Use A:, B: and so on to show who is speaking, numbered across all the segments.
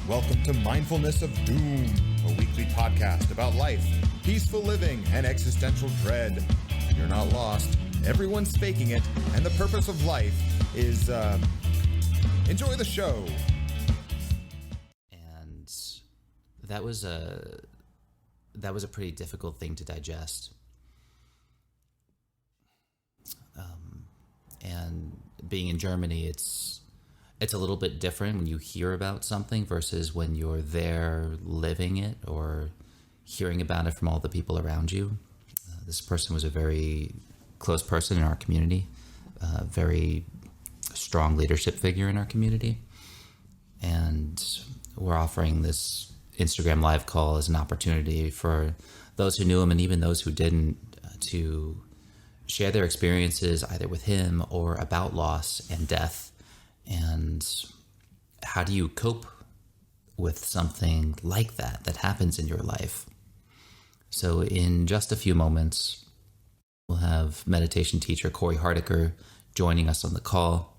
A: Welcome to Mindfulness of Doom, a weekly podcast about life, peaceful living, and existential dread. You're not lost. Everyone's faking it, and the purpose of life is, enjoy the show.
B: And that was a pretty difficult thing to digest. And being in Germany, it's a little bit different when you hear about something versus when you're there living it or hearing about it from all the people around you. This person was a very close person in our community, a very strong leadership figure in our community. And we're offering this Instagram live call as an opportunity for those who knew him and even those who didn't to share their experiences either with him or about loss and death. And how do you cope with something like that happens in your life? So in just a few moments, we'll have meditation teacher Corey Hardiker joining us on the call.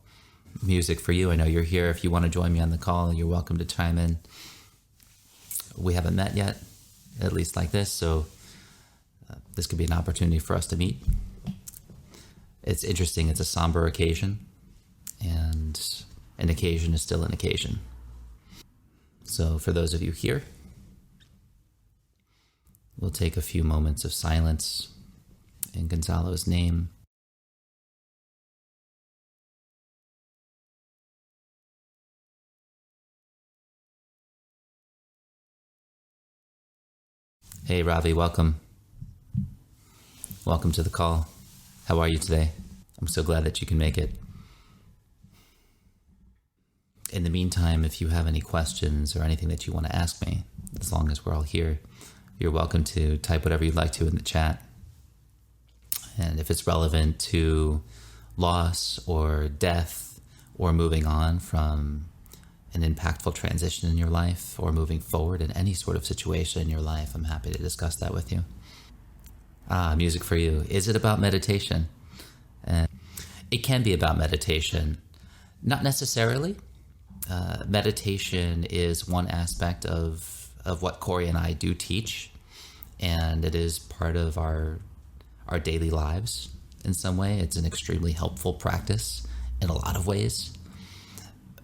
B: Music for you. I know you're here. If you want to join me on the call, you're welcome to chime in. We haven't met yet, at least like this, so this could be an opportunity for us to meet. It's interesting. It's a somber occasion, and an occasion is still an occasion. So for those of you here, we'll take a few moments of silence in Gonzalo's name. Hey, Ravi, welcome. Welcome to the call. How are you today? I'm so glad that you can make it. In the meantime, if you have any questions or anything that you want to ask me, as long as we're all here, you're welcome to type whatever you'd like to in the chat. And if it's relevant to loss or death or moving on from an impactful transition in your life or moving forward in any sort of situation in your life, I'm happy to discuss that with you. Music for you. Is it about meditation? It can be about meditation. Not necessarily. Meditation is one aspect of what Corey and I do teach, and it is part of our daily lives in some way. It's an extremely helpful practice in a lot of ways.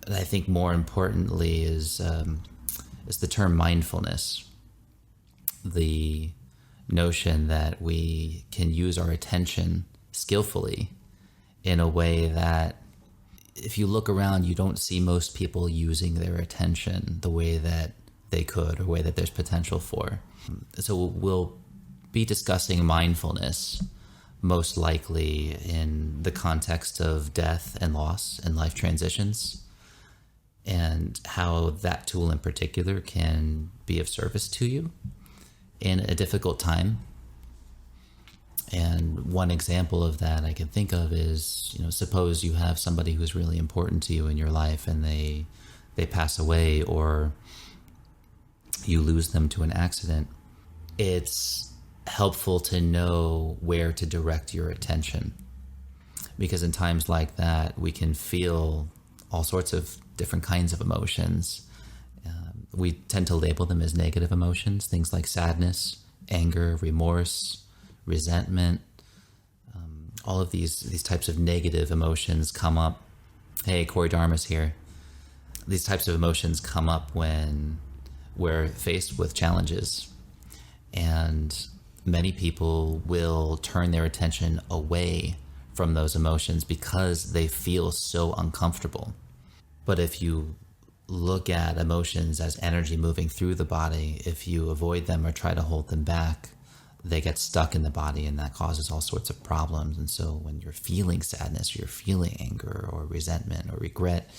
B: And I think more importantly is the term mindfulness, the notion that we can use our attention skillfully in a way that if you look around, you don't see most people using their attention the way that they could or way that there's potential for. So we'll be discussing mindfulness most likely in the context of death and loss and life transitions, and how that tool in particular can be of service to you in a difficult time. And one example of that I can think of is, suppose you have somebody who's really important to you in your life and they pass away or you lose them to an accident. It's helpful to know where to direct your attention, because in times like that, we can feel all sorts of different kinds of emotions. We tend to label them as negative emotions, things like sadness, anger, remorse, resentment. All of these types of negative emotions come up. Hey, Corey Dharma's here. These types of emotions come up when we're faced with challenges, and many people will turn their attention away from those emotions because they feel so uncomfortable. But if you look at emotions as energy moving through the body, if you avoid them or try to hold them back, they get stuck in the body, and that causes all sorts of problems. And so when you're feeling sadness, or you're feeling anger or resentment or regret,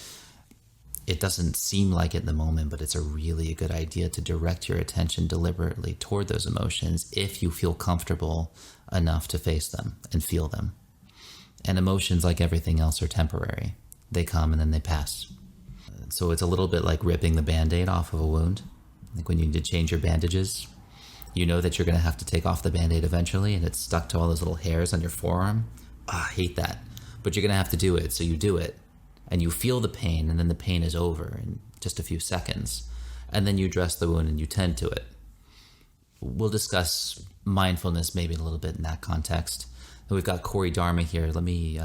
B: it doesn't seem like it in the moment, but it's a really good idea to direct your attention deliberately toward those emotions if you feel comfortable enough to face them and feel them. And emotions, like everything else, are temporary. They come and then they pass. So it's a little bit like ripping the Band-Aid off of a wound. Like when you need to change your bandages, you know that you're going to have to take off the Band-Aid eventually, and it's stuck to all those little hairs on your forearm. I hate that. But you're going to have to do it, so you do it. And you feel the pain, and then the pain is over in just a few seconds. and then you dress the wound and you tend to it. We'll discuss mindfulness maybe a little bit in that context. And we've got Corey Dharma here. Let me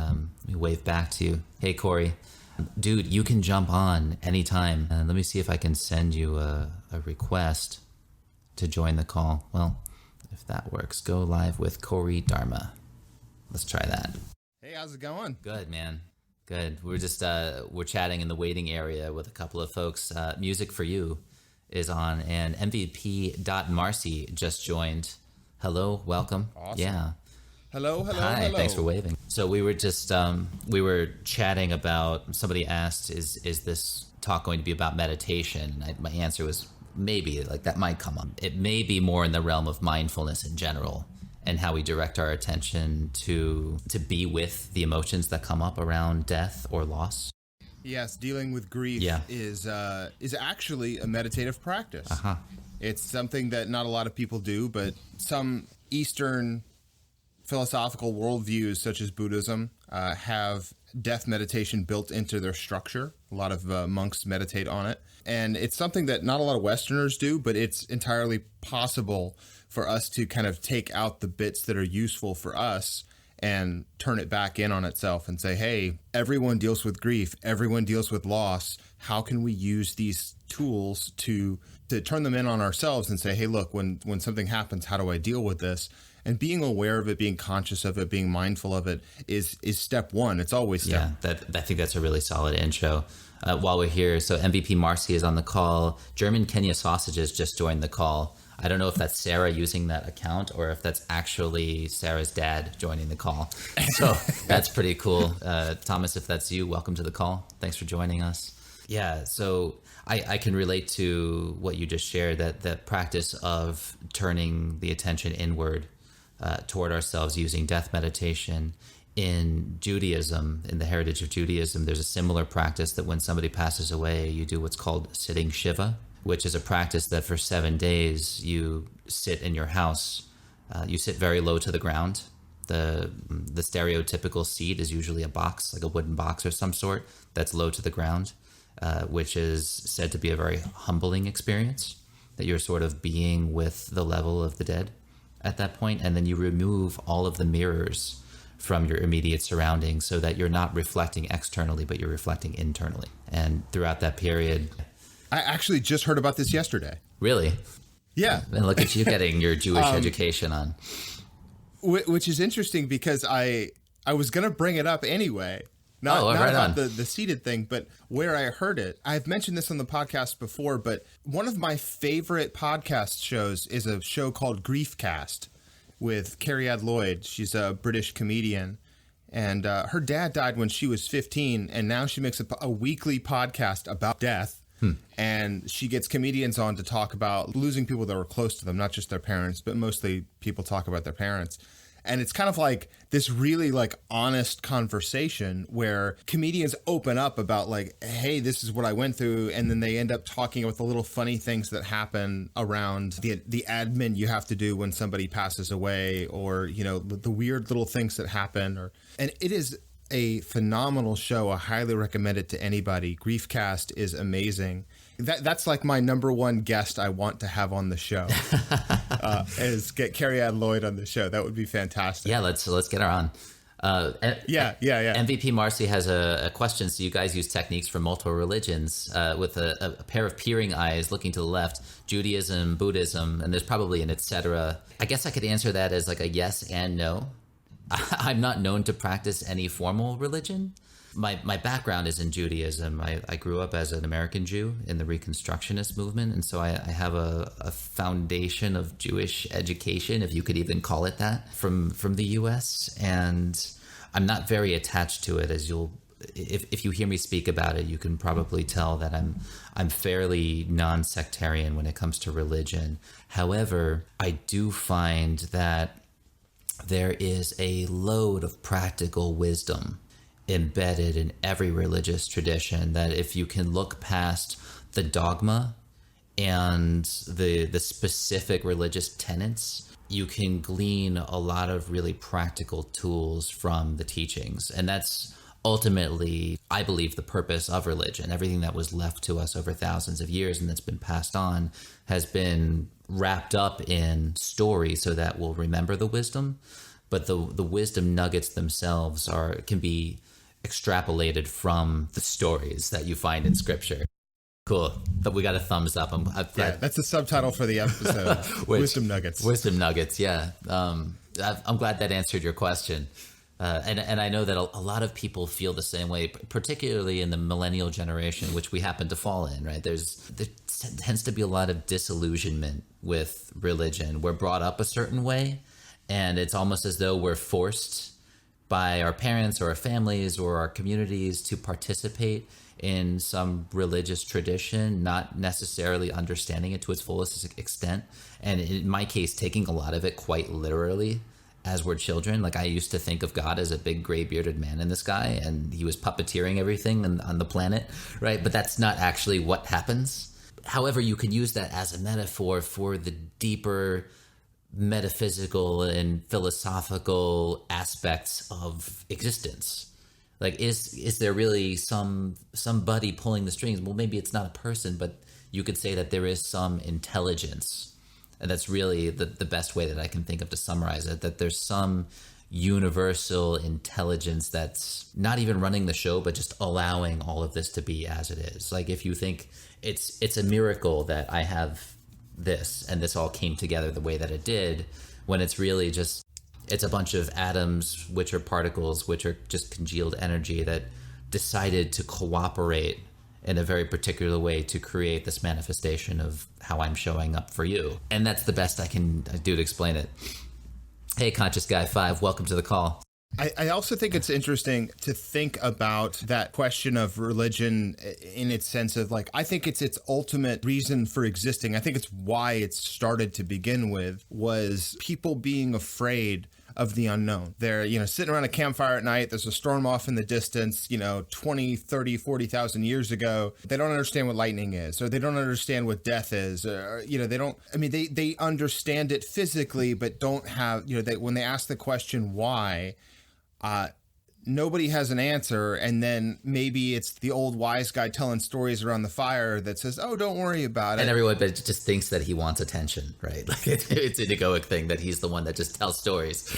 B: wave back to you. Hey, Corey. Dude, you can jump on anytime. And let me see if I can send you a request to join the call. Well, if that works, go live with Corey Dharma. Let's try that.
A: Hey, how's it going?
B: Good, man. Good. We're just we're chatting in the waiting area with a couple of folks. Music for You is on, and MVP.Marcy just joined. Hello, welcome.
A: Awesome.
B: Yeah.
A: Hello.
B: Hi, thanks for waving. So we were just we were chatting about, somebody asked, is this talk going to be about meditation? And my answer was maybe, like, that might come up. It may be more in the realm of mindfulness in general, and how we direct our attention to be with the emotions that come up around death or loss.
A: Yes, dealing with grief is actually a meditative practice. It's something that not a lot of people do, but some Eastern philosophical worldviews, such as Buddhism, have death meditation built into their structure. A lot of monks meditate on it. And it's something that not a lot of Westerners do, but it's entirely possible for us to kind of take out the bits that are useful for us and turn it back in on itself and say, hey, everyone deals with grief. Everyone deals with loss. How can we use these tools to turn them in on ourselves and say, hey, look, when something happens, how do I deal with this? And being aware of it, being conscious of it, being mindful of it is step one. It's always step.
B: Yeah, I think that's a really solid intro. While we're here, so MVP Marcy is on the call. German Kenya Sausages just joined the call. I don't know if that's Sarah using that account or if that's actually Sarah's dad joining the call. So that's pretty cool. Thomas, if that's you, welcome to the call. Thanks for joining us. Yeah, so I can relate to what you just shared, that practice of turning the attention inward toward ourselves using death meditation. In Judaism, in the heritage of Judaism, there's a similar practice that when somebody passes away, you do what's called sitting Shiva, which is a practice that for 7 days you sit in your house. You sit very low to the ground. The stereotypical seat is usually a box, like a wooden box or some sort, that's low to the ground, which is said to be a very humbling experience, that you're sort of being with the level of the dead at that point. And then you remove all of the mirrors from your immediate surroundings so that you're not reflecting externally, but you're reflecting internally. And throughout that period...
A: I actually just heard about this yesterday.
B: Really?
A: Yeah.
B: And look at you getting your Jewish education on.
A: Which is interesting because I was going to bring it up anyway. Not
B: right
A: about
B: on.
A: the seated thing, but where I heard it. I've mentioned this on the podcast before, but one of my favorite podcast shows is a show called Griefcast with Carrie Ad Lloyd. She's a British comedian, and her dad died when she was 15, and now she makes a weekly podcast about death. And she gets comedians on to talk about losing people that were close to them, not just their parents, but mostly people talk about their parents. And it's kind of like this really like honest conversation where comedians open up about like, hey, this is what I went through. And then they end up talking about the little funny things that happen around the admin you have to do when somebody passes away, or, you know, the weird little things that happen. And it is a phenomenal show. I highly recommend it to anybody. Griefcast is amazing. That's like my number one guest I want to have on the show. Is get Carrie Ann Lloyd on the show. That would be fantastic.
B: Yeah, let's get her on.
A: Yeah.
B: MVP Marcy has a question. So you guys use techniques from multiple religions with a pair of peering eyes looking to the left, Judaism, Buddhism, and there's probably an etc. I guess I could answer that as like a yes and no. I'm not known to practice any formal religion. My background is in Judaism. I grew up as an American Jew in the Reconstructionist movement, and so I have a foundation of Jewish education, if you could even call it that, from the U.S. And I'm not very attached to it, as if you hear me speak about it, you can probably tell that I'm fairly non-sectarian when it comes to religion. However, I do find that there is a load of practical wisdom embedded in every religious tradition, that if you can look past the dogma and the specific religious tenets, you can glean a lot of really practical tools from the teachings. And that's ultimately, I believe the purpose of religion, everything that was left to us over thousands of years and that's been passed on, has been wrapped up in story so that we'll remember the wisdom. But the wisdom nuggets themselves can be extrapolated from the stories that you find in scripture. Cool. But we got a thumbs up.
C: Yeah, that's the subtitle for the episode. Wisdom nuggets.
B: Wisdom nuggets. Yeah. I'm glad that answered your question. And I know that a lot of people feel the same way, particularly in the millennial generation, which we happen to fall in, right? There tends to be a lot of disillusionment with religion. We're brought up a certain way, and it's almost as though we're forced by our parents or our families or our communities to participate in some religious tradition, not necessarily understanding it to its fullest extent. And in my case, taking a lot of it quite literally as we're children. Like, I used to think of God as a big gray bearded man in the sky, and he was puppeteering everything on the planet, right? But that's not actually what happens. However, you can use that as a metaphor for the deeper metaphysical and philosophical aspects of existence. Like, is there really somebody pulling the strings? Well, maybe it's not a person, but you could say that there is some intelligence. And that's really the best way that I can think of to summarize it, that there's some universal intelligence that's not even running the show, but just allowing all of this to be as it is. Like, if you think it's a miracle that I have this and this all came together the way that it did, when it's really just, it's a bunch of atoms, which are particles, which are just congealed energy that decided to cooperate in a very particular way to create this manifestation of how I'm showing up for you. And that's the best I can do to explain it. Hey, Conscious Guy 5, welcome to the call.
C: I also think it's interesting to think about that question of religion in its sense of, like, I think it's its ultimate reason for existing. I think it's why it started to begin with, was people being afraid of the unknown. They're, sitting around a campfire at night. There's a storm off in the distance, 20, 30, 40,000 years ago. They don't understand what lightning is, or they don't understand what death is, or, they don't, they understand it physically, but don't have, when they ask the question, why, nobody has an answer. And then maybe it's the old wise guy telling stories around the fire that says, oh, don't worry about it.
B: And everyone just thinks that he wants attention, right? Like, it's an egoic thing that he's the one that just tells stories.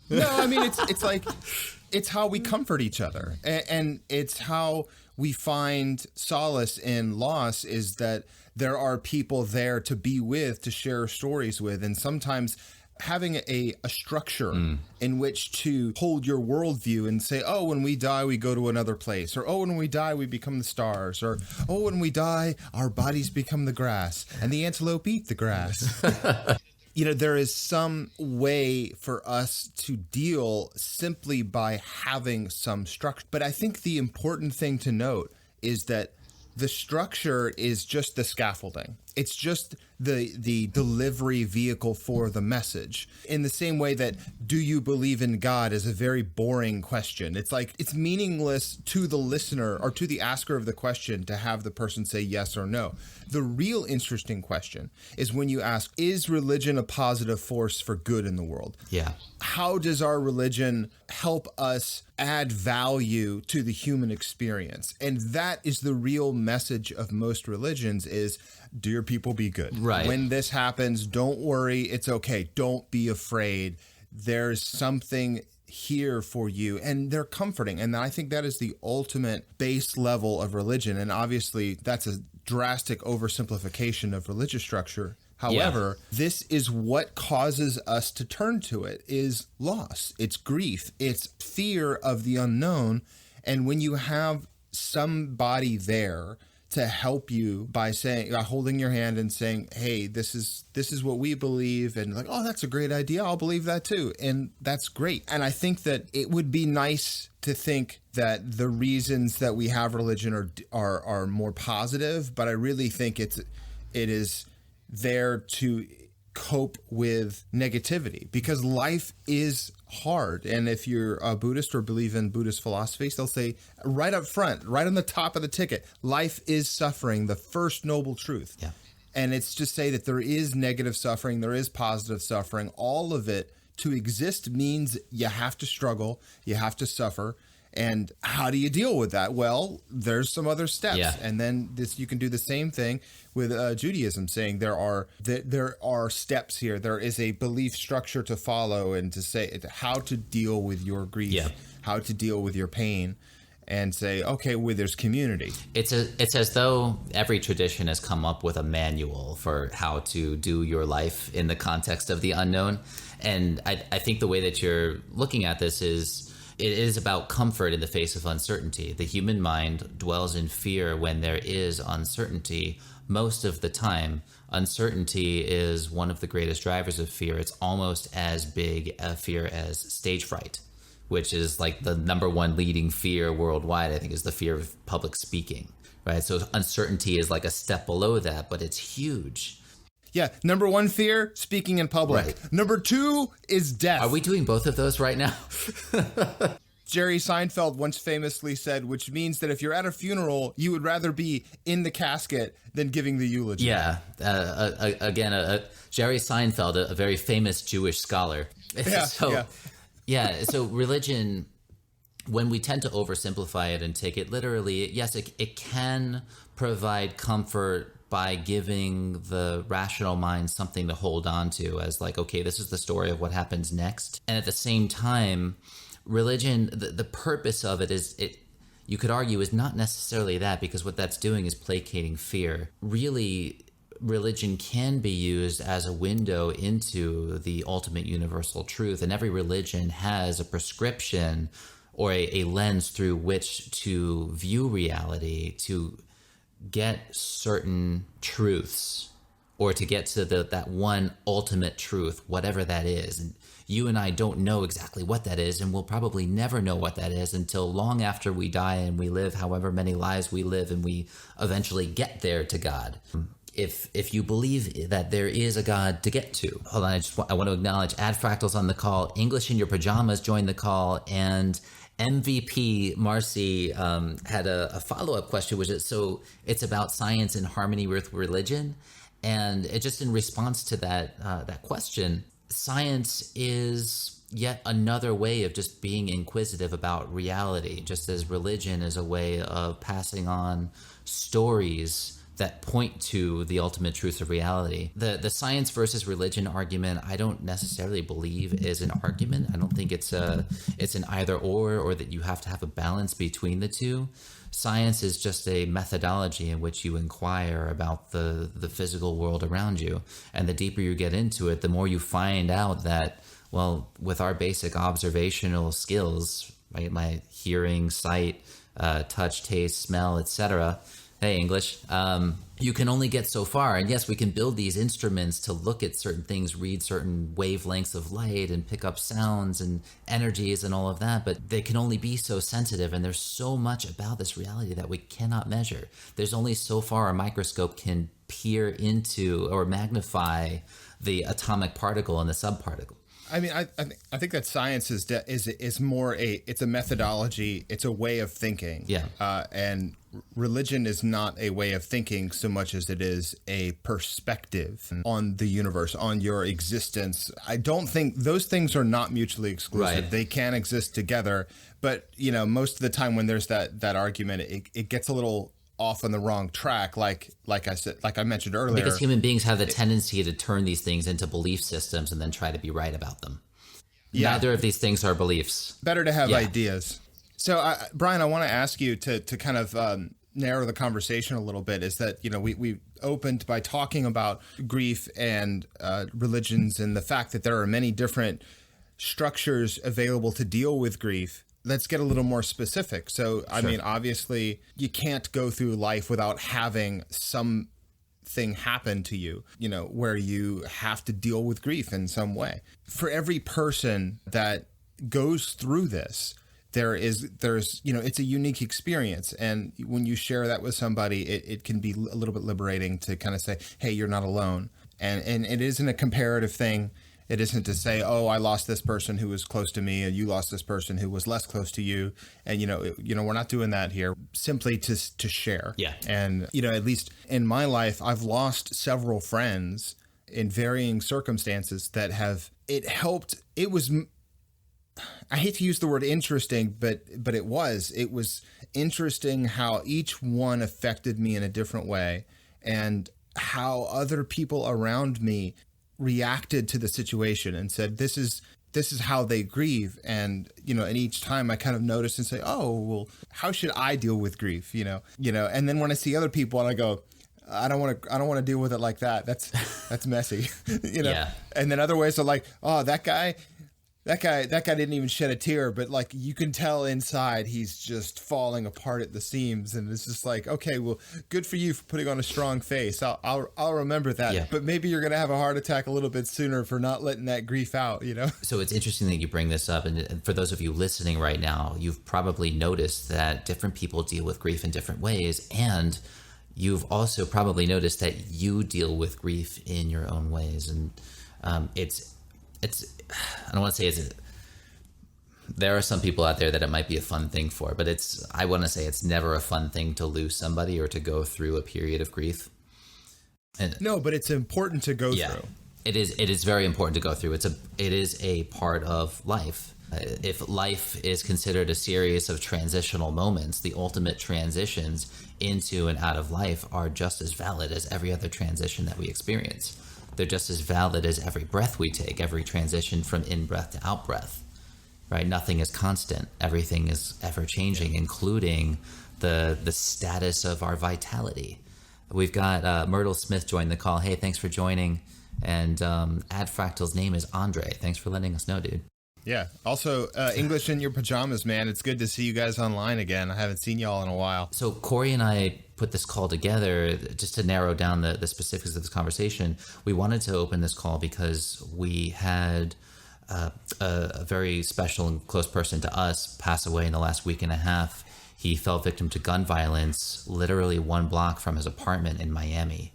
C: No, it's like, it's how we comfort each other. And it's how we find solace in loss, is that there are people there to be with, to share stories with. And sometimes having a structure in which to hold your worldview and say, oh, when we die, we go to another place, or, oh, when we die, we become the stars, or, oh, when we die, our bodies become the grass and the antelope eat the grass. There is some way for us to deal simply by having some structure. But I think the important thing to note is that the structure is just the scaffolding. It's just the delivery vehicle for the message. In the same way that, do you believe in God, is a very boring question. It's like, it's meaningless to the listener or to the asker of the question to have the person say yes or no. The real interesting question is when you ask, is religion a positive force for good in the world?
B: Yeah.
C: How does our religion help us add value to the human experience? And that is the real message of most religions, is, dear people, be good.
B: Right.
C: When this happens, don't worry. It's okay. Don't be afraid. There's something here for you. And they're comforting. And I think that is the ultimate base level of religion. And obviously, that's a drastic oversimplification of religious structure. However, this is what causes us to turn to it, is loss. It's grief. It's fear of the unknown. And when you have somebody there to help you by holding your hand and saying, hey, this is what we believe, and like, oh, that's a great idea, I'll believe that too, and that's great. And I think that it would be nice to think that the reasons that we have religion are more positive, but I really think it is there to cope with negativity, because life is hard. And if you're a Buddhist or believe in Buddhist philosophies, they'll say right up front, right on the top of the ticket, life is suffering, the first noble truth.
B: Yeah.
C: And it's to say that there is negative suffering, there is positive suffering. All of it, to exist, means you have to struggle, you have to suffer. And how do you deal with that? Well, there's some other steps.
B: Yeah.
C: And then you can do the same thing with Judaism, saying there are steps here. There is a belief structure to follow, and to say how to deal with your grief, how to deal with your pain, and say, okay, well, there's community.
B: It's as though every tradition has come up with a manual for how to do your life in the context of the unknown. And I think the way that you're looking at this is, it is about comfort in the face of uncertainty. The human mind dwells in fear when there is uncertainty. Most of the time, uncertainty is one of the greatest drivers of fear. It's almost as big a fear as stage fright, which is like the number one leading fear worldwide, I think, is the fear of public speaking, right? So uncertainty is like a step below that, but it's huge.
C: Yeah, number one fear, speaking in public.
B: Right.
C: Number two is death.
B: Are we doing both of those right now?
C: Jerry Seinfeld once famously said, which means that if you're at a funeral, you would rather be in the casket than giving the eulogy.
B: Yeah. Again, Jerry Seinfeld, a very famous Jewish scholar.
C: Yeah,
B: So religion, when we tend to oversimplify it and take it literally, yes, it can provide comfort by giving the rational mind something to hold on to as like, okay, this is the story of what happens next. And at the same time, religion, the purpose of it is, you could argue, is not necessarily that, because what that's doing is placating fear. Really, religion can be used as a window into the ultimate universal truth, and every religion has a prescription or a lens through which to view reality, to get certain truths, or to get to that one ultimate truth, whatever that is. And you and I don't know exactly what that is, and we'll probably never know what that is until long after we die and we live however many lives we live, and we eventually get there to God. If you believe that there is a God to get to. Hold on, I want to acknowledge Ad Fractals on the call. English in Your Pajamas joined the call, and MVP Marcy had a follow-up question, which is, so it's about science in harmony with religion. And it just in response to that question, science is yet another way of just being inquisitive about reality, just as religion is a way of passing on stories that point to the ultimate truth of reality. The science versus religion argument, I don't necessarily believe is an argument. I don't think it's an either or that you have to have a balance between the two. Science is just a methodology in which you inquire about the physical world around you. And the deeper you get into it, the more you find out that, well, with our basic observational skills, right, my hearing, sight, touch, taste, smell, etc., hey, English, you can only get so far. And yes, we can build these instruments to look at certain things, read certain wavelengths of light, and pick up sounds and energies and all of that, but they can only be so sensitive. And there's so much about this reality that we cannot measure. There's only so far a microscope can peer into or magnify the atomic particle and the subparticle.
C: I mean, I think that science is more it's a methodology. It's a way of thinking.
B: Yeah.
C: And religion is not a way of thinking so much as it is a perspective on the universe, on your existence. I don't think those things are not mutually exclusive.
B: Right.
C: They can exist together. But, you know, most of the time when there's that argument, it gets a little off on the wrong track, like I mentioned earlier.
B: Because human beings have the tendency to turn these things into belief systems and then try to be right about them. Yeah. Neither of these things are beliefs.
C: Better to have ideas. So, Brian, I want to ask you to kind of narrow the conversation a little bit. Is that, you know, we opened by talking about grief and religions and the fact that there are many different structures available to deal with grief. Let's get a little more specific. So, I mean, obviously, you can't go through life without having something happen to you, you know, where you have to deal with grief in some way. For every person that goes through this, there's, you know, it's a unique experience. And when you share that with somebody, it can be a little bit liberating to kind of say, hey, you're not alone. And it isn't a comparative thing. It isn't to say, oh, I lost this person who was close to me and you lost this person who was less close to you. And, you know, we're not doing that here, simply to share.
B: Yeah.
C: And, you know, at least in my life, I've lost several friends in varying circumstances that have, it helped. It was I hate to use the word interesting, but it was interesting how each one affected me in a different way, and how other people around me reacted to the situation and said, this is how they grieve. And, and each time I kind of noticed and say, oh, well, how should I deal with grief? And then when I see other people and I go, I don't want to deal with it like that. That's messy,
B: Yeah.
C: And then other ways are like, oh, that guy didn't even shed a tear, but like you can tell inside he's just falling apart at the seams. And it's just like, okay, well, good for you for putting on a strong face. I'll remember that.
B: Yeah.
C: But maybe you're going to have a heart attack a little bit sooner for not letting that grief out,
B: So it's interesting that you bring this up. And for those of you listening right now, you've probably noticed that different people deal with grief in different ways. And you've also probably noticed that you deal with grief in your own ways. And it's I don't want to say there are some people out there that it might be a fun thing for, but I want to say it's never a fun thing to lose somebody or to go through a period of grief.
C: No, but it's important to go through.
B: It is very important to go through. It is a part of life. If life is considered a series of transitional moments, the ultimate transitions into and out of life are just as valid as every other transition that we experience. They're just as valid as every breath we take, every transition from in-breath to out-breath, right? Nothing is constant. Everything is ever-changing, including the status of our vitality. We've got Myrtle Smith join the call. Hey, thanks for joining. And Adfractal's name is Andre. Thanks for letting us know, dude.
C: Yeah. Also, English in your pajamas, man. It's good to see you guys online again. I haven't seen y'all in a while.
B: So Corey and I put this call together just to narrow down the specifics of this conversation. We wanted to open this call because we had a very special and close person to us pass away in the last week and a half. He fell victim to gun violence literally 1 block from his apartment in Miami.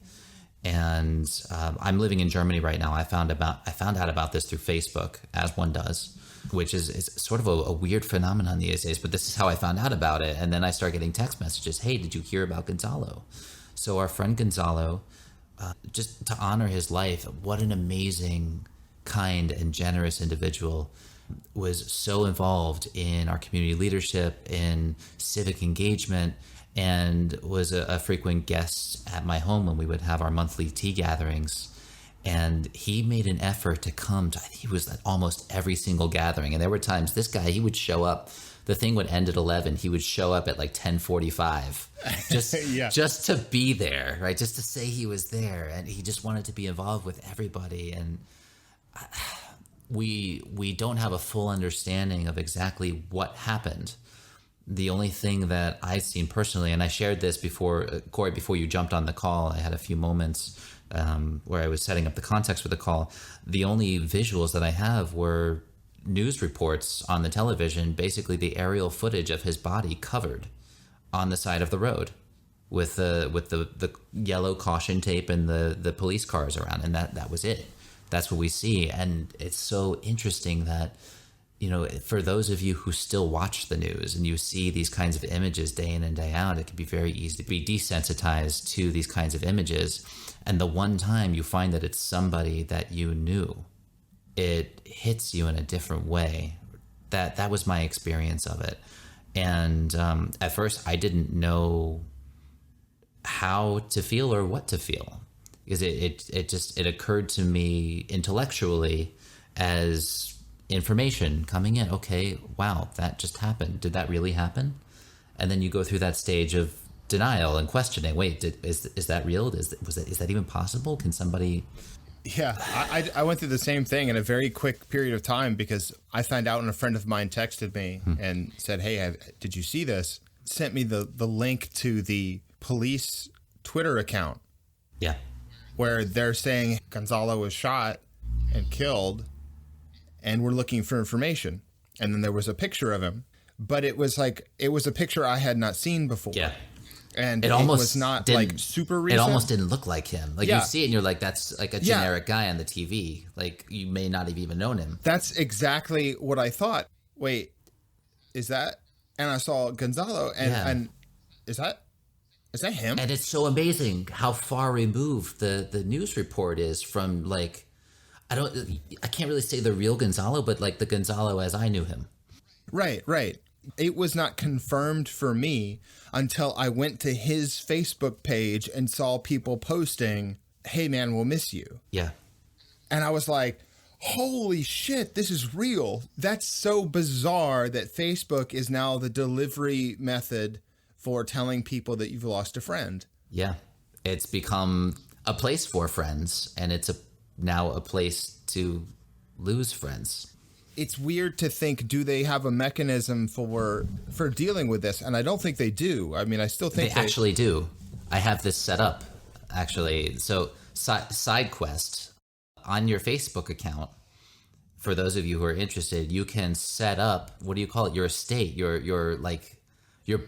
B: And I'm living in Germany right now. I found out about this through Facebook, as one does, which is sort of a weird phenomenon these days, but this is how I found out about it. And then I start getting text messages. Hey, did you hear about Gonzalo? So our friend Gonzalo, just to honor his life, what an amazing, kind, and generous individual, was so involved in our community leadership, in civic engagement, and was a frequent guest at my home when we would have our monthly tea gatherings. And he made an effort to come to, I think he was at almost every single gathering. And there were times this guy, he would show up, the thing would end at 11. He would show up at like 10:45 just to be there, right? Just to say he was there. And he just wanted to be involved with everybody. And we don't have a full understanding of exactly what happened. The only thing that I've seen personally, and I shared this before, Corey, before you jumped on the call, I had a few moments where I was setting up the context for the call. The only visuals that I have were news reports on the television, basically the aerial footage of his body covered on the side of the road with the yellow caution tape and the police cars around, and that was it. That's what we see. And it's so interesting that, for those of you who still watch the news and you see these kinds of images day in and day out, it can be very easy to be desensitized to these kinds of images. And the one time you find that it's somebody that you knew, it hits you in a different way. That was my experience of it. And at first I didn't know how to feel or what to feel, because it occurred to me intellectually as information coming in. Okay, wow, that just happened. Did that really happen? And then you go through that stage of denial and questioning. Wait, is that real? Is that even possible? Can somebody?
C: Yeah, I went through the same thing in a very quick period of time, because I found out and a friend of mine texted me and said, hey, did you see this? Sent me the link to the police Twitter account.
B: Yeah. Where
C: they're saying Gonzalo was shot and killed, and we're looking for information. And then there was a picture of him, but it was a picture I had not seen before.
B: Yeah.
C: And it was not like super recent.
B: It almost didn't look like him. Like you see it and you're like, that's like a generic guy on the TV. Like you may not have even known him.
C: That's exactly what I thought. Wait, is that? And I saw Gonzalo and is that him?
B: And it's so amazing how far removed the news report is from, like, I can't really say the real Gonzalo, but like the Gonzalo as I knew him.
C: Right, right. It was not confirmed for me until I went to his Facebook page and saw people posting, "Hey man, we'll miss you."
B: Yeah.
C: And I was like, holy shit, this is real. That's so bizarre that Facebook is now the delivery method for telling people that you've lost a friend.
B: Yeah. It's become a place for friends, and it's now a place to lose friends.
C: It's weird to think, do they have a mechanism for dealing with this? And I don't think they do. I mean, I still think
B: they actually do. I have this set up, actually. So side quest on your Facebook account. For those of you who are interested, you can set up, what do you call it? Your estate, your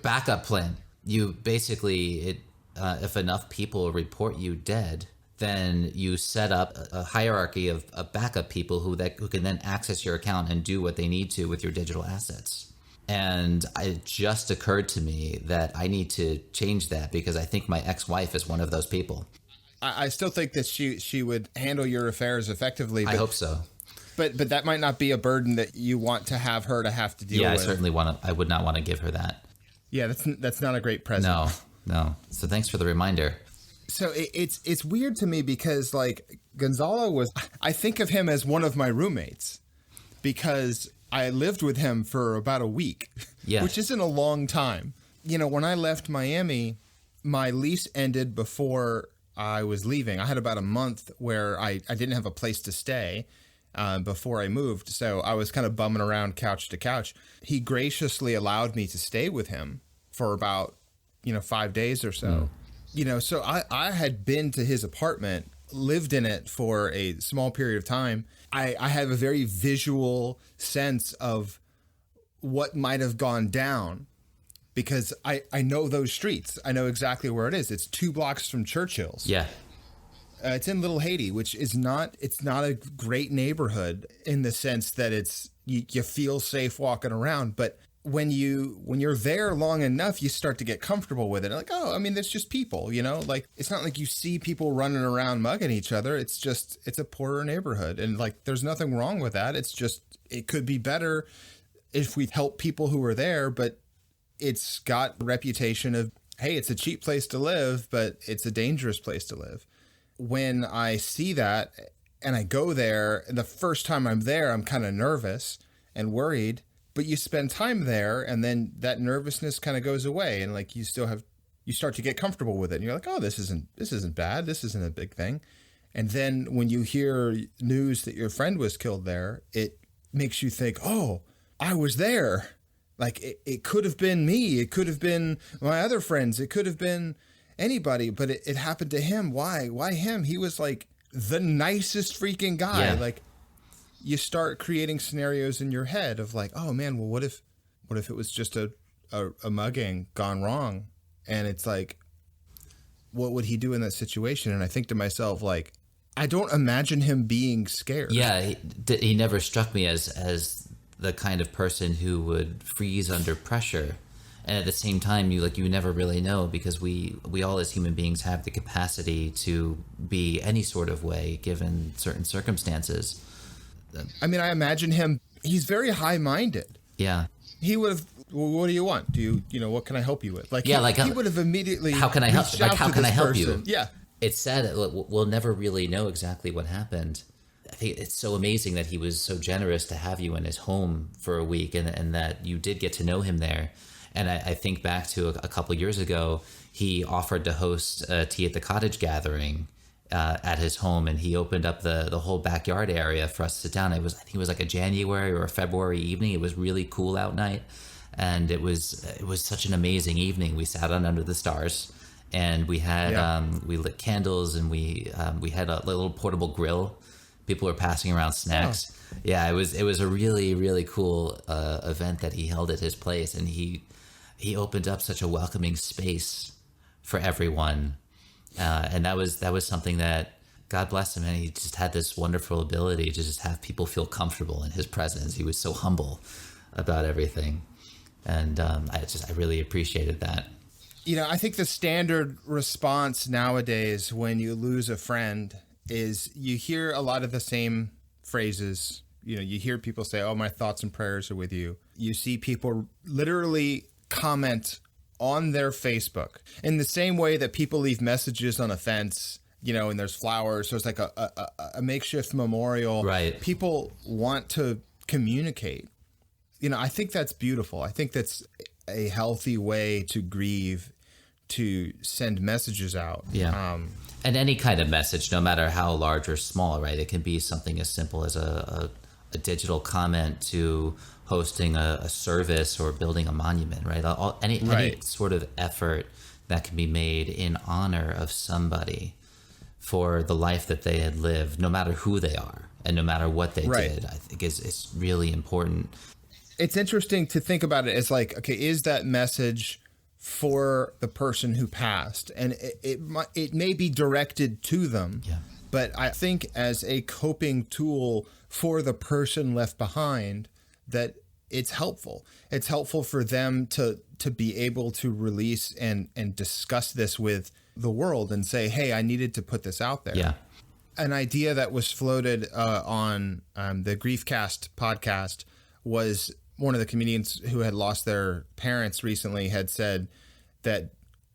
B: backup plan. You basically, if enough people report you dead, then you set up a hierarchy of backup people who can then access your account and do what they need to with your digital assets. And it just occurred to me that I need to change that because I think my ex-wife is one of those people.
C: I still think that she would handle your affairs effectively.
B: I hope so.
C: But that might not be a burden that you want to have her to have to deal with.
B: Yeah, I certainly I would not want to give her that.
C: Yeah, that's not a great present.
B: No. So thanks for the reminder.
C: So it's weird to me because like Gonzalo I think of him as one of my roommates because I lived with him for about a week, which isn't a long time. You know, when I left Miami, my lease ended before I was leaving. I had about a month where I didn't have a place to stay before I moved. So I was kind of bumming around couch to couch. He graciously allowed me to stay with him for about, 5 days or so. So I had been to his apartment, lived in it for a small period of time. I have a very visual sense of what might have gone down because I know those streets. I know exactly where it is. It's 2 blocks from Churchill's.
B: Yeah.
C: It's in Little Haiti, which it's not a great neighborhood in the sense that you feel safe walking around, but when you're there long enough, you start to get comfortable with it. Like, oh, I mean, it's just people, like it's not like you see people running around mugging each other. It's a poorer neighborhood. And like, there's nothing wrong with that. It's just, it could be better if we help people who are there, but it's got a reputation of, hey, it's a cheap place to live, but it's a dangerous place to live. When I see that and I go there, and the first time I'm there, I'm kind of nervous and worried. But you spend time there and then that nervousness kind of goes away and like you start to get comfortable with it. And you're like, oh, this isn't bad. This isn't a big thing. And then when you hear news that your friend was killed there, it makes you think, oh, I was there. Like it could have been me. It could have been my other friends. It could have been anybody, but it happened to him. Why him? He was like the nicest freaking guy.
B: Yeah.
C: Like, you start creating scenarios in your head of like, oh man, well, what if it was just a mugging gone wrong? And it's like, what would he do in that situation? And I think to myself, like, I don't imagine him being scared.
B: Yeah, he never struck me as the kind of person who would freeze under pressure. And at the same time, you never really know because we all as human beings have the capacity to be any sort of way given certain circumstances.
C: I mean, I imagine him, he's very high-minded.
B: Yeah.
C: He would have, well, what do you want? What can I help you with? Like,
B: yeah,
C: he would have immediately,
B: how can I help? Like, how can I help you?
C: Yeah.
B: It's sad. We'll never really know exactly what happened. I think it's so amazing that he was so generous to have you in his home for a week and that you did get to know him there. And I think back to a couple of years ago, he offered to host a tea at the cottage gathering at his home, and he opened up the whole backyard area for us to sit down. I think it was like a January or a February evening. It was really cool out night, and it was such an amazing evening. We sat under the stars, and we had we lit candles, and we had a little portable grill. People were passing around snacks. Oh. Yeah, it was a really, really cool event that he held at his place, and he opened up such a welcoming space for everyone. And that was something that, God bless him, and he just had this wonderful ability to just have people feel comfortable in his presence. He was so humble about everything, and I really appreciated that.
C: I think the standard response nowadays when you lose a friend is you hear a lot of the same phrases. You know, you hear people say, "Oh, my thoughts and prayers are with you." You see people literally comment on their Facebook in the same way that people leave messages on a fence, you know, and there's flowers. So it's like a makeshift memorial.
B: Right.
C: People want to communicate. You know, I think that's beautiful. I think that's a healthy way to grieve, to send messages out.
B: Yeah. And any kind of message, no matter how large or small, right? It can be something as simple as a digital comment to hosting a service or building a monument, right? Any sort of effort that can be made in honor of somebody for the life that they had lived, no matter who they are and no matter what they did, I think is really important.
C: It's interesting to think about it as like, okay, is that message for the person who passed? And it may be directed to them, but I think as a coping tool for the person left behind, that it's helpful. It's helpful for them to be able to release and discuss this with the world and say, hey, I needed to put this out there.
B: Yeah.
C: An idea that was floated on the Griefcast podcast was one of the comedians who had lost their parents recently had said that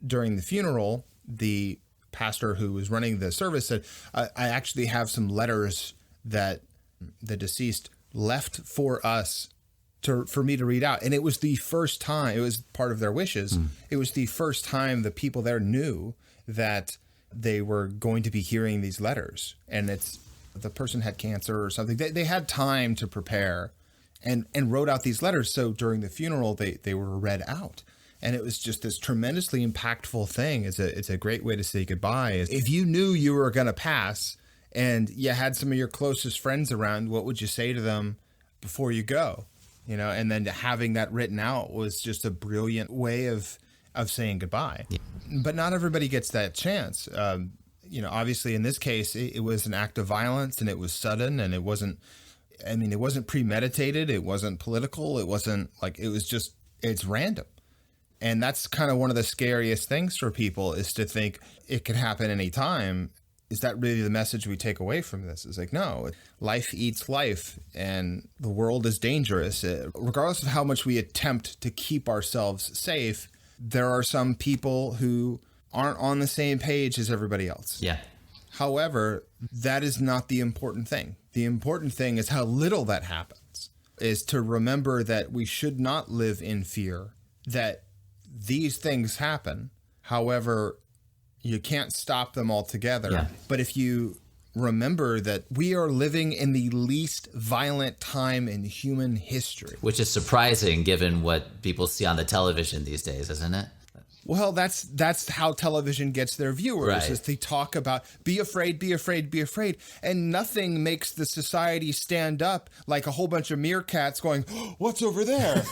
C: during the funeral, the pastor who was running the service said, I actually have some letters that the deceased left for us for me to read out. And it was the first time, it was part of their wishes. It was the first time the people there knew that they were going to be hearing these letters. And the person had cancer or something. They had time to prepare and wrote out these letters. So during the funeral, they were read out. And it was just this tremendously impactful thing. It's a great way to say goodbye. If you knew you were going to pass and you had some of your closest friends around, what would you say to them before you go? You know, and then having that written out was just a brilliant way of saying goodbye. Yeah. But not everybody gets that chance. You know, obviously in this case, it was an act of violence and it was sudden and it wasn't premeditated. It wasn't political. It wasn't like, it's random. And that's kind of one of the scariest things for people is to think it could happen anytime. Is that really the message we take away from this? It's like, no, life eats life and the world is dangerous. Regardless of how much we attempt to keep ourselves safe, there are some people who aren't on the same page as everybody else.
B: Yeah.
C: However, that is not the important thing. The important thing is how little that happens, is to remember that we should not live in fear, that these things happen. However, you can't stop them altogether.
B: Yeah.
C: But if you remember that we are living in the least violent time in human history.
B: Which is surprising given what people see on the television these days, isn't it?
C: Well, that's how television gets their viewers,
B: right.
C: Is they talk about be afraid, be afraid, be afraid. And nothing makes the society stand up like a whole bunch of meerkats going, oh, what's over there?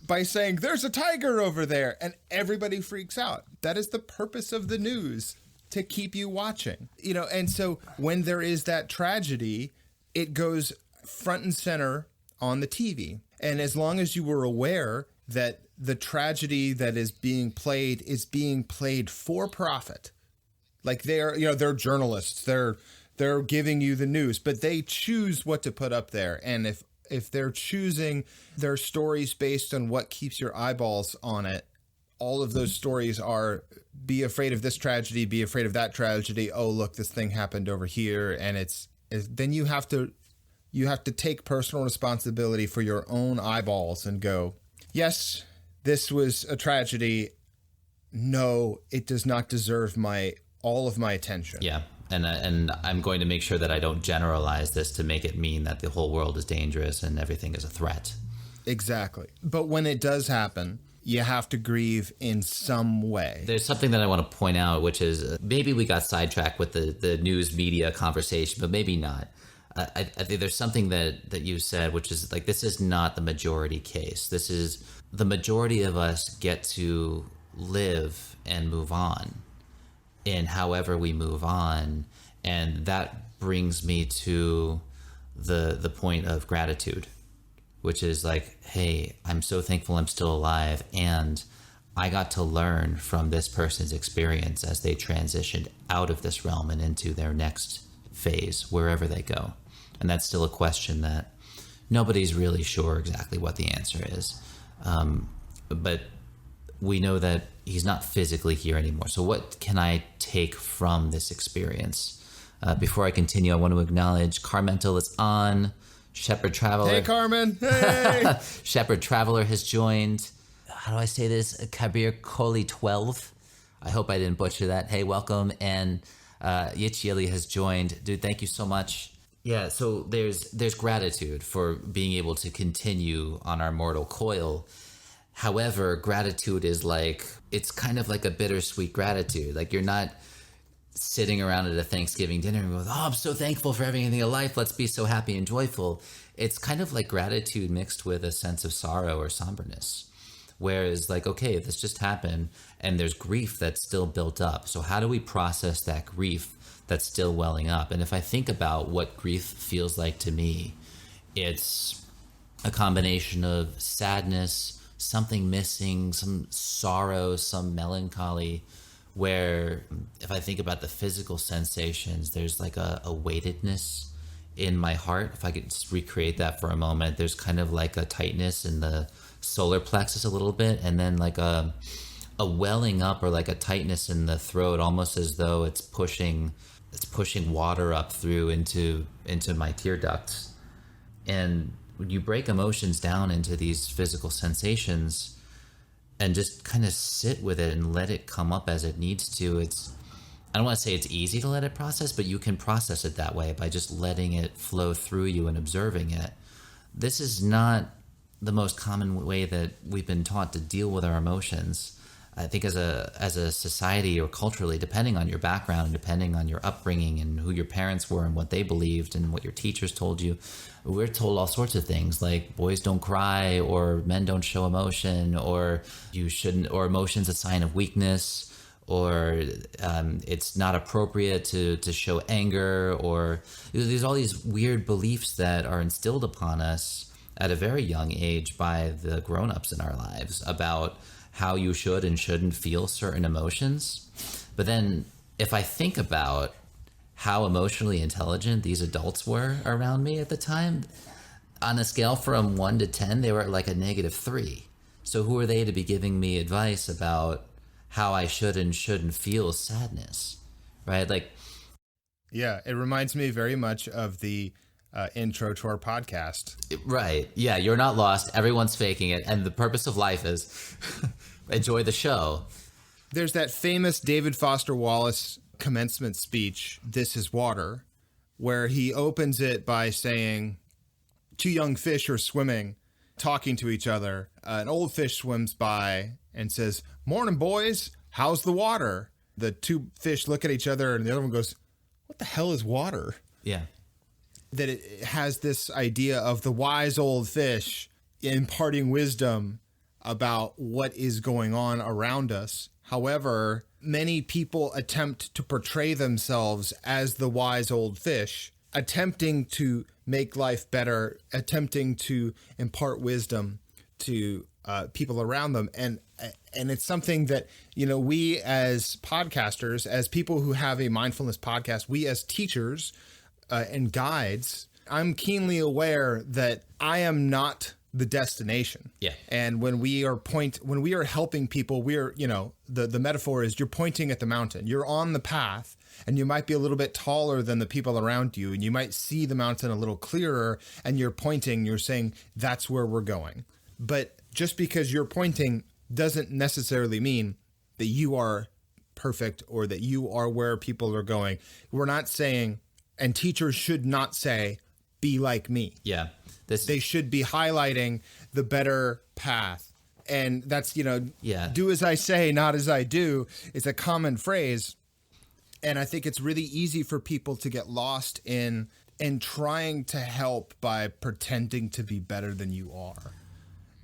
C: By saying, there's a tiger over there, and everybody freaks out. That is the purpose of the news, to keep you watching. You know, and so when there is that tragedy, it goes front and center on the TV. And as long as you were aware that the tragedy that is being played for profit, like they're journalists, they're giving you the news, but they choose what to put up there. And if they're choosing their stories based on what keeps your eyeballs on it, all of those stories are be afraid of this tragedy, be afraid of that tragedy. Oh, look, this thing happened over here. And then you have to take personal responsibility for your own eyeballs and go, yes, this was a tragedy. No, it does not deserve all of my attention.
B: Yeah. And I'm going to make sure that I don't generalize this to make it mean that the whole world is dangerous and everything is a threat.
C: Exactly. But when it does happen, you have to grieve in some way.
B: There's something that I want to point out, which is maybe we got sidetracked with the news media conversation, but maybe not. I think there's something that you said, which is like, this is not the majority case. This is the majority of us get to live and move on in however we move on. And that brings me to the point of gratitude, which is like, hey, I'm so thankful I'm still alive, and I got to learn from this person's experience as they transitioned out of this realm and into their next phase, wherever they go. And that's still a question that nobody's really sure exactly what the answer is. But we know that he's not physically here anymore. So what can I take from this experience? Before I continue, I want to acknowledge Carmental is on. Shepherd Traveler.
C: Hey, Carmen. Hey.
B: Shepherd Traveler has joined. How do I say this? Kabir Kohli 12. I hope I didn't butcher that. Hey, welcome. And Yichili has joined. Dude, thank you so much. Yeah, so there's gratitude for being able to continue on our mortal coil. However, gratitude is like, it's kind of like a bittersweet gratitude. Like, you're not sitting around at a Thanksgiving dinner and going, oh, I'm so thankful for everything in life. Let's be so happy and joyful. It's kind of like gratitude mixed with a sense of sorrow or somberness. Whereas, like, okay, this just happened and there's grief that's still built up. So how do we process that grief that's still welling up? And if I think about what grief feels like to me, it's a combination of sadness, something missing, some sorrow, some melancholy, where if I think about the physical sensations, there's like a weightedness in my heart. If I could just recreate that for a moment, there's kind of like a tightness in the solar plexus a little bit, and then like a welling up or like a tightness in the throat, almost as though it's pushing water up through into my tear ducts. And when you break emotions down into these physical sensations and just kind of sit with it and let it come up as it needs to, I don't want to say it's easy to let it process, but you can process it that way by just letting it flow through you and observing it. This is not the most common way that we've been taught to deal with our emotions. I think as a society or culturally, depending on your background, depending on your upbringing and who your parents were and what they believed and what your teachers told you, we're told all sorts of things like boys don't cry, or men don't show emotion, or you shouldn't, or emotion's a sign of weakness, or it's not appropriate to show anger, or there's all these weird beliefs that are instilled upon us at a very young age by the grown-ups in our lives about how you should and shouldn't feel certain emotions. But then if I think about how emotionally intelligent these adults were around me at the time, on a scale from 1 to 10, they were at like a -3. So who are they to be giving me advice about how I should and shouldn't feel sadness, right? Like,
C: yeah, it reminds me very much of the intro to our podcast.
B: Right. Yeah, you're not lost. Everyone's faking it. And the purpose of life is enjoy the show.
C: There's that famous David Foster Wallace commencement speech, This is Water, where he opens it by saying, two young fish are swimming, talking to each other. An old fish swims by and says, morning, boys. How's the water? The two fish look at each other and the other one goes, what the hell is water?
B: Yeah.
C: That it has this idea of the wise old fish imparting wisdom about what is going on around us. However, many people attempt to portray themselves as the wise old fish, attempting to make life better, attempting to impart wisdom to people around them. And it's something that, you know, we as podcasters, as people who have a mindfulness podcast, we as teachers and guides, I'm keenly aware that I am not the destination.
B: Yeah.
C: And when we are helping people, the metaphor is you're pointing at the mountain. You're on the path, and you might be a little bit taller than the people around you, and you might see the mountain a little clearer, and you're pointing, you're saying that's where we're going. But just because you're pointing doesn't necessarily mean that you are perfect or that you are where people are going. We're not saying, and teachers should not say, be like me.
B: Yeah.
C: They should be highlighting the better path. And that's, do as I say, not as I do is a common phrase. And I think it's really easy for people to get lost in trying to help by pretending to be better than you are.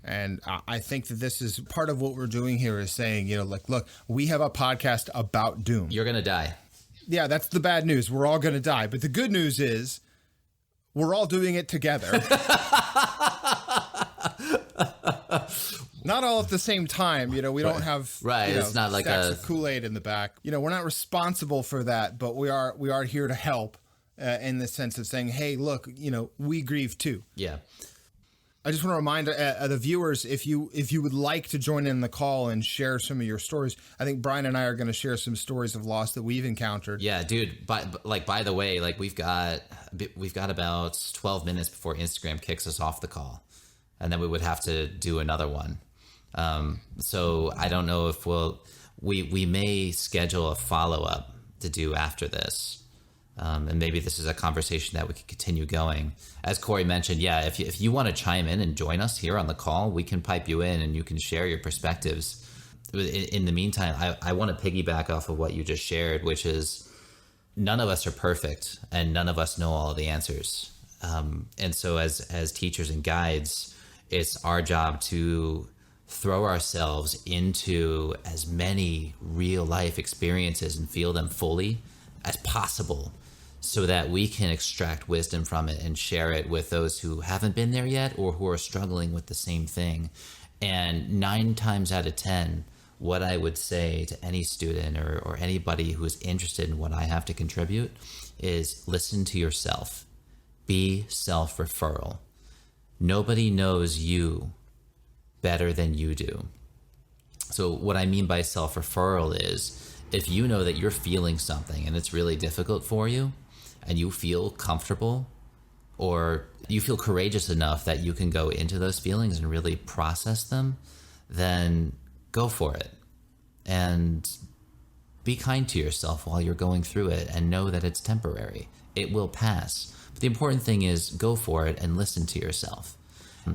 C: And I think that this is part of what we're doing here is saying, look, we have a podcast about doom.
B: You're going to die.
C: Yeah, that's the bad news. We're all going to die. But the good news is we're all doing it together. Not all at the same time. We don't have
B: It's not like
C: stacks of Kool-Aid in the back. We're not responsible for that, but we are here to help in the sense of saying, hey, look, we grieve too.
B: Yeah.
C: I just want to remind the viewers, if you would like to join in the call and share some of your stories, I think Brian and I are going to share some stories of loss that we've encountered.
B: Yeah, dude. By the way, we've got about 12 minutes before Instagram kicks us off the call, and then we would have to do another one. So I don't know if we may schedule a follow-up to do after this. And maybe this is a conversation that we could continue going. As Corey mentioned, yeah, if you want to chime in and join us here on the call, we can pipe you in and you can share your perspectives. In the meantime, I want to piggyback off of what you just shared, which is none of us are perfect and none of us know all of the answers. And so as teachers and guides, it's our job to throw ourselves into as many real life experiences and feel them fully as possible, so that we can extract wisdom from it and share it with those who haven't been there yet or who are struggling with the same thing. And 9 times out of 10, what I would say to any student or anybody who is interested in what I have to contribute is listen to yourself. Be self-referral. Nobody knows you better than you do. So what I mean by self-referral is if you know that you're feeling something and it's really difficult for you, and you feel comfortable or you feel courageous enough that you can go into those feelings and really process them, then go for it. And be kind to yourself while you're going through it and know that it's temporary. It will pass. But the important thing is go for it and listen to yourself.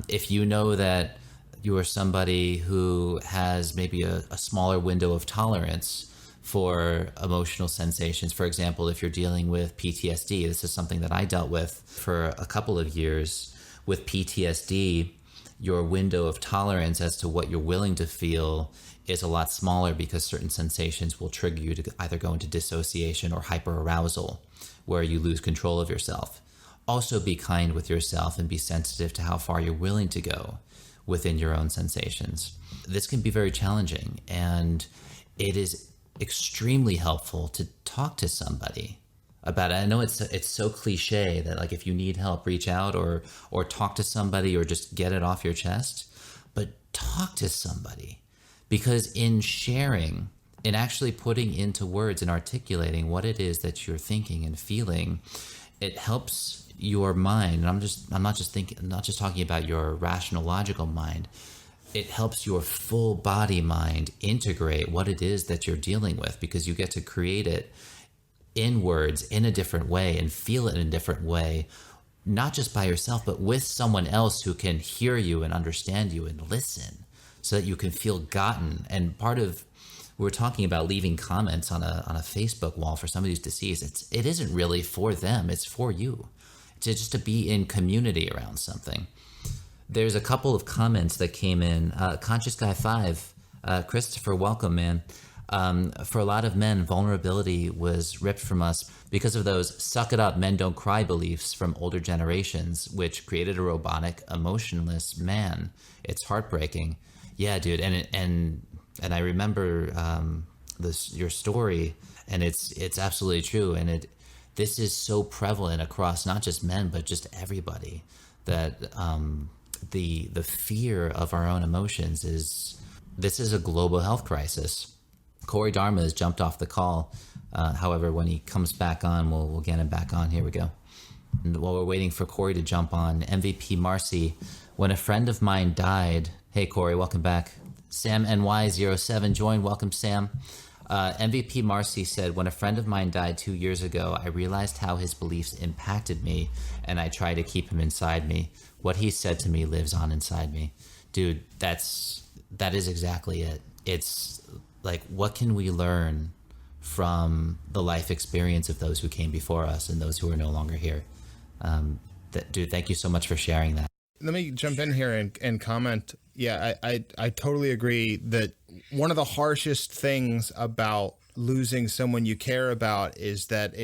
B: If you know that you are somebody who has maybe a smaller window of tolerance for emotional sensations. For example, if you're dealing with PTSD, this is something that I dealt with for a couple of years. With PTSD, your window of tolerance as to what you're willing to feel is a lot smaller because certain sensations will trigger you to either go into dissociation or hyperarousal, where you lose control of yourself. Also be kind with yourself and be sensitive to how far you're willing to go within your own sensations. This can be very challenging, and it is extremely helpful to talk to somebody about it. I know it's so cliche that if you need help, reach out or talk to somebody or just get it off your chest, but talk to somebody, because in sharing, in actually putting into words and articulating what it is that you're thinking and feeling, it helps your mind. And I'm not just talking about your rational, logical mind. It helps your full body mind integrate what it is that you're dealing with, because you get to create it in words in a different way and feel it in a different way, not just by yourself, but with someone else who can hear you and understand you and listen, so that you can feel gotten. And we're talking about leaving comments on a Facebook wall for somebody who's deceased. It isn't really for them. It's for you to be in community around something. There's a couple of comments that came in. Conscious Guy 5, Christopher, welcome, man. For a lot of men, vulnerability was ripped from us because of those suck it up, men don't cry beliefs from older generations, which created a robotic, emotionless man. It's heartbreaking. Yeah, dude. And I remember your story, and it's absolutely true. And this is so prevalent across not just men, but just everybody, that the fear of our own emotions this is a global health crisis. Corey Dharma has jumped off the call. However, when he comes back on, we'll get him back on. Here we go. And while we're waiting for Corey to jump on, MVP Marcy, when a friend of mine died. Hey, Corey, welcome back. Sam NY07 joined. Welcome, Sam. MVP Marcy said, when a friend of mine died 2 years ago, I realized how his beliefs impacted me, and I try to keep him inside me. What he said to me lives on inside me. Dude, that is exactly it. It's what can we learn from the life experience of those who came before us and those who are no longer here? Dude, thank you so much for sharing that.
C: Let me jump in here and comment. Yeah, I totally agree that one of the harshest things about losing someone you care about is that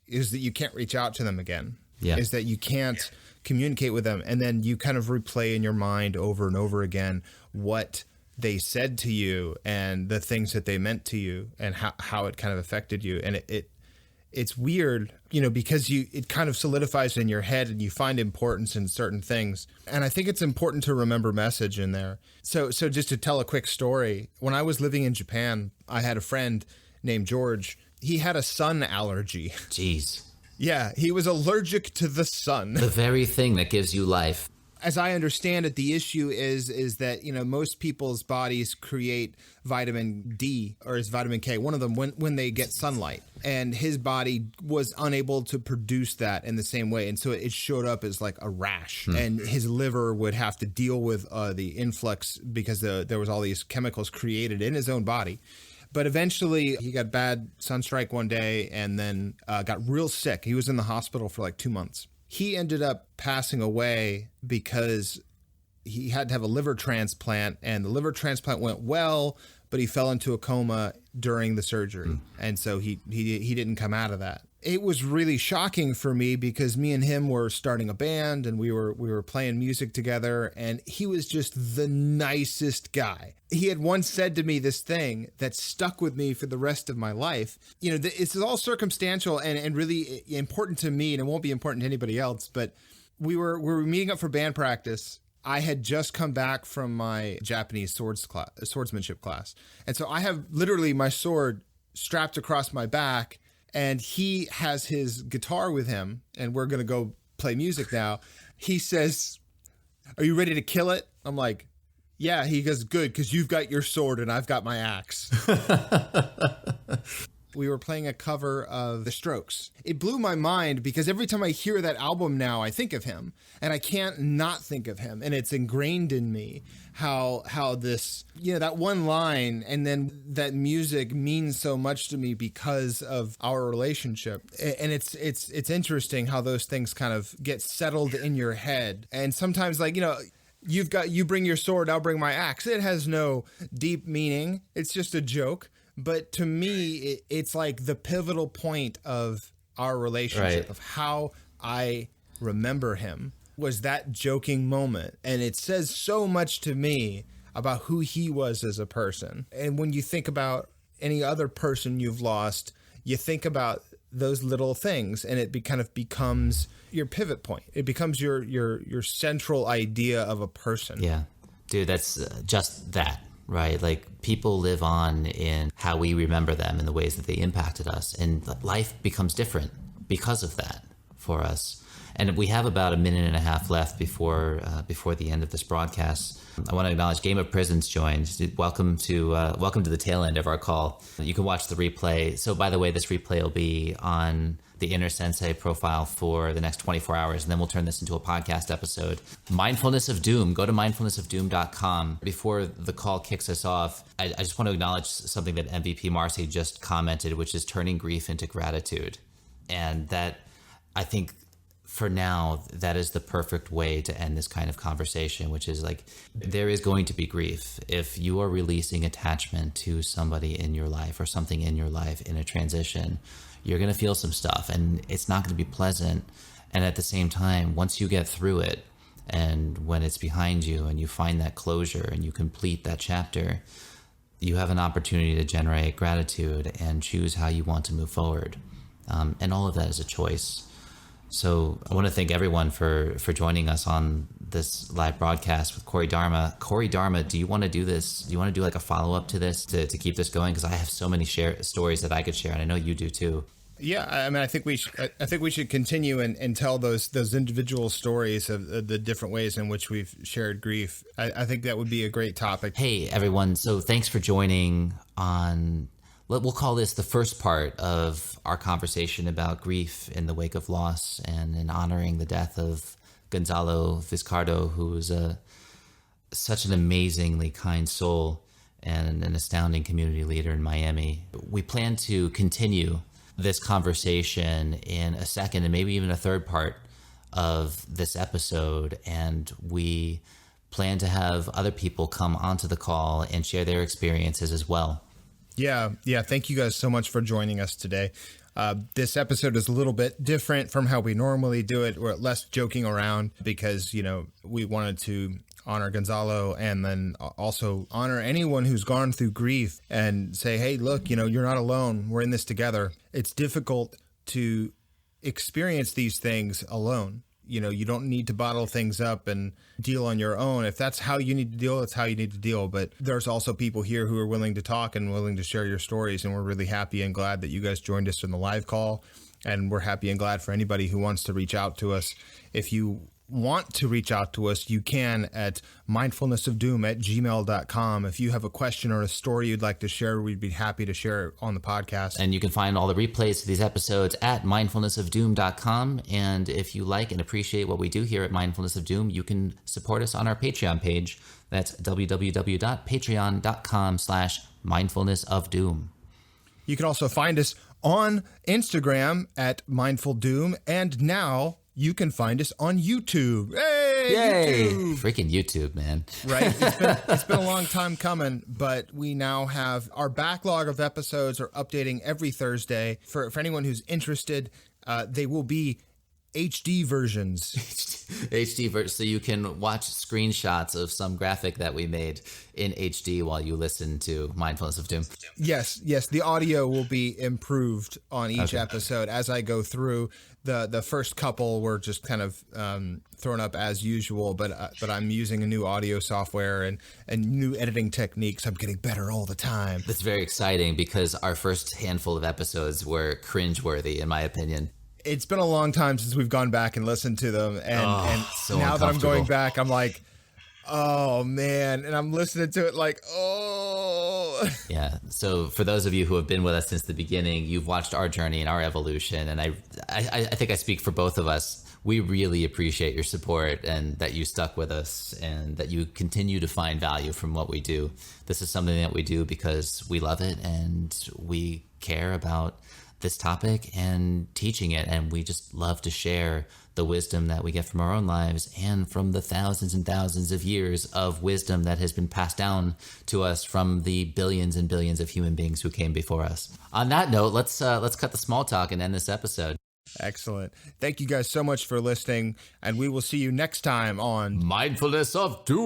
C: you can't reach out to them again.
B: Yeah.
C: Is that you can't communicate with them, and then you kind of replay in your mind over and over again what they said to you and the things that they meant to you and how it kind of affected you. And it's weird, because it kind of solidifies in your head and you find importance in certain things. And I think it's important to remember message in there. So just to tell a quick story, when I was living in Japan, I had a friend named George. He had a sun allergy.
B: Jeez.
C: Yeah, he was allergic to the sun.
B: The very thing that gives you life.
C: As I understand it, the issue is that, most people's bodies create vitamin D, or is vitamin K, one of them, when they get sunlight. And his body was unable to produce that in the same way. And so it showed up as like a rash. And his liver would have to deal with the influx because there was all these chemicals created in his own body. But eventually he got bad sunstrike one day and then got real sick. He was in the hospital for like 2 months. He ended up passing away because he had to have a liver transplant, and the liver transplant went well, but he fell into a coma during the surgery. And so he didn't come out of that. It was really shocking for me because me and him were starting a band and we were playing music together, and he was just the nicest guy. He had once said to me this thing that stuck with me for the rest of my life. It's all circumstantial and really important to me, and it won't be important to anybody else, but we were meeting up for band practice. I had just come back from my Japanese swordsmanship class. And so I have literally my sword strapped across my back, and he has his guitar with him, and we're going to go play music now. He says, "Are you ready to kill it?" I'm like, "Yeah." He goes, "Good, because you've got your sword and I've got my axe." We were playing a cover of The Strokes. It blew my mind because every time I hear that album now, I think of him, and I can't not think of him. And it's ingrained in me how this, that one line and then that music means so much to me because of our relationship. And it's interesting how those things kind of get settled in your head. And sometimes, like, you bring your sword, I'll bring my axe. It has no deep meaning. It's just a joke. But to me, it's like the pivotal point of our relationship,
B: right,
C: of how I remember him, was that joking moment. And it says so much to me about who he was as a person. And when you think about any other person you've lost, you think about those little things, and it kind of becomes your pivot point. It becomes your central idea of a person.
B: Yeah, dude, that's just that. Right? Like, people live on in how we remember them and the ways that they impacted us. And life becomes different because of that for us. And we have about a minute and a half left before the end of this broadcast. I want to acknowledge Game of Prisons joined. Welcome to the tail end of our call. You can watch the replay. So, by the way, this replay will be on the Inner Sensei profile for the next 24 hours, and then we'll turn this into a podcast episode. Mindfulness of Doom. Go to mindfulnessofdoom.com. Before the call kicks us off, I just want to acknowledge something that MVP Marcy just commented, which is turning grief into gratitude. And that, I think, for now, that is the perfect way to end this kind of conversation, which is like, there is going to be grief. If you are releasing attachment to somebody in your life or something in your life in a transition, you're going to feel some stuff, and it's not going to be pleasant. And at the same time, once you get through it, and when it's behind you and you find that closure and you complete that chapter, you have an opportunity to generate gratitude and choose how you want to move forward. And all of that is a choice. So I want to thank everyone for joining us on this live broadcast with Corey Dharma. Corey Dharma, do you want to do this? Do you want to do like a follow-up to this to keep this going? Because I have so many stories that I could share, and I know you do too.
C: Yeah, I mean, I think we should continue and tell those individual stories of the different ways in which we've shared grief. I think that would be a great topic.
B: Hey, everyone. So thanks for joining on, we'll call this the first part of our conversation about grief in the wake of loss, and in honoring the death of Gonzalo Vizcardo, who's such an amazingly kind soul and an astounding community leader in Miami. We plan to continue this conversation in a second and maybe even a third part of this episode, and we plan to have other people come onto the call and share their experiences as well.
C: Yeah. Thank you guys so much for joining us today. This episode is a little bit different from how we normally do it. We're less joking around because, we wanted to honor Gonzalo, and then also honor anyone who's gone through grief and say, hey, look, you're not alone. We're in this together. It's difficult to experience these things alone. You don't need to bottle things up and deal on your own. If that's how you need to deal, that's how you need to deal. But there's also people here who are willing to talk and willing to share your stories. And we're really happy and glad that you guys joined us in the live call. And we're happy and glad for anybody who wants to reach out to us. If you want to reach out to us, you can at mindfulnessofdoom@gmail.com. If you have a question or a story you'd like to share, we'd be happy to share it on the podcast.
B: And you can find all the replays of these episodes at mindfulnessofdoom.com. And if you like and appreciate what we do here at Mindfulness of Doom, you can support us on our Patreon page. That's www.patreon.com/mindfulnessofdoom.
C: You can also find us on Instagram at Mindful Doom, and now you can find us on YouTube. Hey,
B: Yay!
C: YouTube!
B: Freaking YouTube, man.
C: Right? It's been a long time coming, but we now have our backlog of episodes are updating every Thursday. For anyone who's interested, they will be HD versions.
B: HD version, so you can watch screenshots of some graphic that we made in HD while you listen to Mindfulness of Doom.
C: Yes. The audio will be improved on each episode as I go through. The first couple were just kind of thrown up as usual, but I'm using a new audio software and new editing techniques. I'm getting better all the time.
B: That's very exciting because our first handful of episodes were cringeworthy, in my opinion.
C: It's been a long time since we've gone back and listened to them, and
B: so
C: now that I'm going
B: uncomfortable.
C: back, I'm like, oh man, and I'm listening to it like, oh.
B: Yeah. So for those of you who have been with us since the beginning, you've watched our journey and our evolution, and I think I speak for both of us. We really appreciate your support and that you stuck with us and that you continue to find value from what we do. This is something that we do because we love it and we care about this topic and teaching it, and we just love to share the wisdom that we get from our own lives and from the thousands and thousands of years of wisdom that has been passed down to us from the billions and billions of human beings who came before us. On that note, let's cut the small talk and end this episode.
C: Excellent. Thank you guys so much for listening, and we will see you next time on
B: Mindfulness of Doom.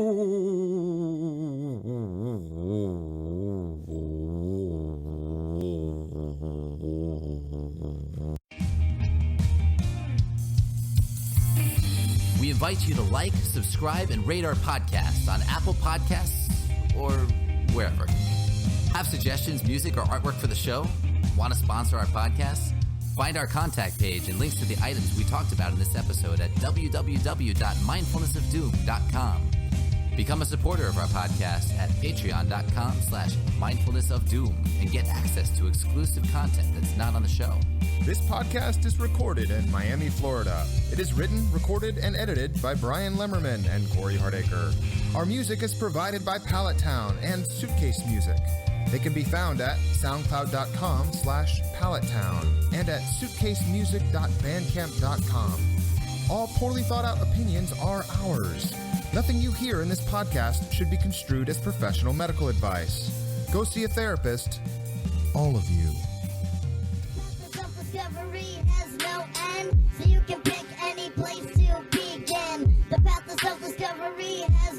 B: We invite you to like, subscribe, and rate our podcast on Apple Podcasts or wherever. Have suggestions, music, or artwork for the show? Want to sponsor our podcast? Find our contact page and links to the items we talked about in this episode at www.mindfulnessofdoom.com. Become a supporter of our podcast at patreon.com/mindfulnessofdoom and get access to exclusive content that's not on the show.
C: This podcast is recorded in Miami, Florida. It is written, recorded, and edited by Brian Lemmerman and Corey Hardacre. Our music is provided by Pallet Town and Suitcase Music. They can be found at soundcloud.com/pallettown and at suitcasemusic.bandcamp.com. All poorly thought out opinions are ours. Nothing you hear in this podcast should be construed as professional medical advice. Go see a therapist, all of you.
D: Self-discovery has no end, so you can pick any place to begin. The path of self-discovery has